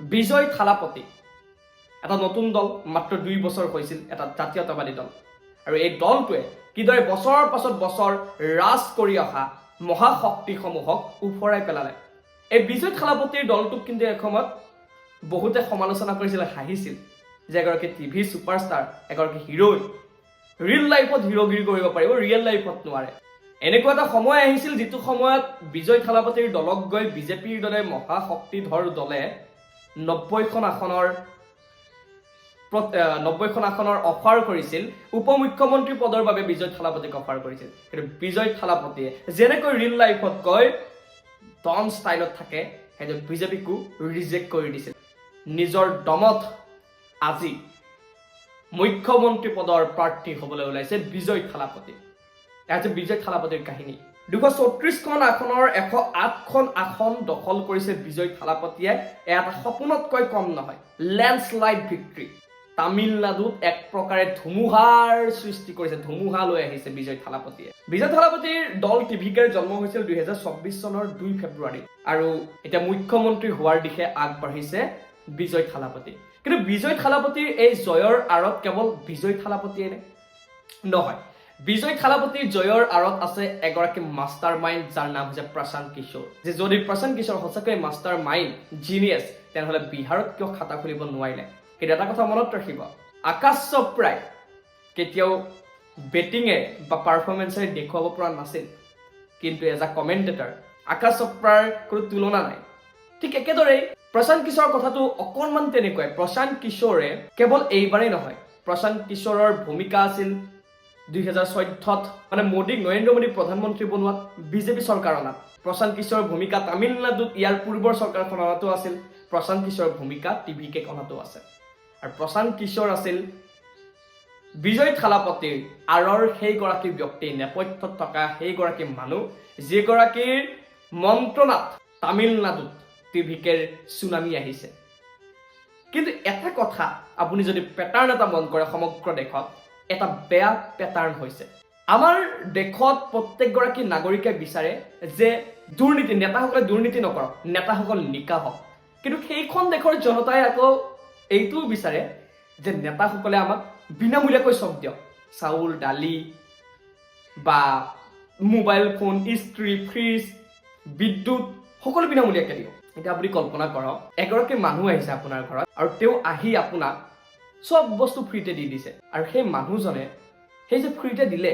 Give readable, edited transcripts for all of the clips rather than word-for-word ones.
বিজয় থালাপতি এটা নতুন দল, মাত্ৰ 2 বছৰ হৈছিল, এটা জাতীয়তাবাদী দল। আৰু এই দলটোৱে কিদৰে বছৰৰ পাছত বছৰ ৰাজ কৰি অহা মহাশক্তিসমূহক উফৰাই পেলালে। এই বিজয় থালাপতিৰ দলটোক কিন্তু এসময়ত বহুতে সমালোচনা কৰিছিল, হাঁহিছিল যে এগৰাকী টিভি ছুপাৰষ্টাৰ, এগৰাকী হিৰোইন ৰিয়েল লাইফত হিৰোগিৰি কৰিব পাৰিব, ৰিয়েল লাইফত নোৱাৰে। এনেকুৱা এটা সময় আহিছিল যিটো সময়ত বিজয় থালাপতিৰ দলক গৈ বিজেপিৰ দৰে মহাশক্তিধৰ দলে 90খন আসনৰ অফাৰ কৰিছিল, উপ মুখ্যমন্ত্ৰী পদৰ বাবে বিজয় থালাপতিক অফাৰ কৰিছিল। কিন্তু বিজয় থালাপতিয়ে যেনেকৈ ৰিয়েল লাইফত গৈ ডন ষ্টাইলত থাকে, সেইটো বিজেপিকো ৰিজেক্ট কৰি দিছিল। নিজৰ দমত আজি মুখ্যমন্ত্ৰী পদৰ প্ৰাৰ্থী হ'বলৈ ওলাইছে বিজয় থালাপতি। এয়া বিজয় থালাপতিৰ কাহিনী। 234খন আসনৰ 108খন আসন দখল কৰিছে বিজয় থালাপতিয়ে। এটা সপোনতকৈ কম নহয়, লেণ্ডশ্লাইড ভিক্টৰী। তামিলনাডুত এক প্ৰকাৰে ধুমুহাৰ সৃষ্টি কৰিছে, ধুমুহা লৈ আহিছে বিজয় থালাপতিয়ে। বিজয় থালাপতিৰ দল টিভিকেৰ জন্ম হৈছিল 2024 চনৰ 2 ফেব্ৰুৱাৰীত আৰু এতিয়া মুখ্যমন্ত্ৰী হোৱাৰ দিশে আগবাঢ়িছে বিজয় থালাপতি। কিন্তু বিজয় থালাপতিৰ এই জয়ৰ আঁৰত কেৱল বিজয় থালাপতিয়ে নহয়, বিজয় থালাপতিৰ জয়ৰ আঁৰত আছে এগৰাকী মাষ্টাৰ মাইণ্ড, যাৰ নাম হৈছে প্ৰশান্ত কিশোৰ। যে যদি প্ৰশান্ত কিশোৰ সঁচাকৈ মাষ্টাৰ মাইণ্ড, জিনিয়াছ, তেনেহ'লে বিহাৰত কিয় খাতা খুলিব নোৱাৰিলে? কিন্তু এটা কথা মনত ৰাখিব, আকাশ চোপ্ৰাই কেতিয়াও বেটিঙে বা পাৰফৰ্মেঞ্চেৰে দেখুৱাব পৰা নাছিল, কিন্তু এজ এ কমেণ্টেটাৰ আকাশ চোপ্ৰাৰ কোনো তুলনা নাই। ঠিক একেদৰেই প্ৰশান্ত কিশোৰৰ কথাটো অকণমান তেনেকুৱাই। প্ৰশান্ত কিশোৰে কেৱল এইবাৰেই নহয়, প্ৰশান্ত কিশোৰৰ ভূমিকা আছিল 2014ত মানে মোদীক, নৰেন্দ্ৰ মোদীক প্ৰধানমন্ত্ৰী বনোৱাত, বিজেপি চৰকাৰ অনাত। প্ৰশান্ত কিশোৰৰ ভূমিকা তামিলনাডুত ইয়াৰ পূৰ্বৰ চৰকাৰখন অনাতো আছিল। প্ৰশান্ত কিশোৰৰ ভূমিকা টিভিকে অনাতো আছে। আৰু প্ৰশান্ত কিশোৰ আছিল বিজয় থালাপতিৰ আঁৰৰ সেইগৰাকী ব্যক্তি, নেপথ্যত থকা সেইগৰাকী মানুহ, যিগৰাকীৰ মন্ত্ৰণাত তামিলনাডুত টিভিকেৰ চুনামি আহিছে। কিন্তু এটা কথা আপুনি যদি পেটাৰ্ণ এটা মন কৰে, সমগ্ৰ দেশত এটা বেয়া পেটাৰ্ণ হৈছে। আমাৰ দেশত প্ৰত্যেকগৰাকী নাগৰিকে বিচাৰে যে দুৰ্নীতি, নেতাসকলে দুৰ্নীতি নকৰক, নেতাসকল নিকা হওক। কিন্তু সেইখন দেশৰ জনতাই আকৌ এইটোও বিচাৰে যে নেতাসকলে আমাক বিনামূলীয়াকৈ চব দিয়ক, চাউল, দালি বা মোবাইল ফোন, ইস্ত্ৰি, ফ্ৰিজ, বিদ্যুৎ, সকলো বিনামূলীয়াকৈ দিয়ক। এতিয়া আপুনি কল্পনা কৰক, এগৰাকী মানুহ আহিছে আপোনাৰ ঘৰত আৰু তেওঁ আহি আপোনাক চব বস্তু ফ্ৰীতে দি দিছে। আৰু সেই মানুহজনে সেই যে ফ্ৰীতে দিলে,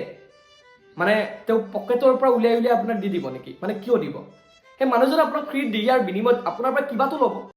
মানে তেওঁ পকেটৰ পৰা উলিয়াই আপোনাক দি দিব নেকি? মানে কিয় দিব? সেই মানুহজনে আপোনাক ফ্ৰী দিয়াৰ বিনিময়ত আপোনাৰ পৰা কিবাটো ল'ব।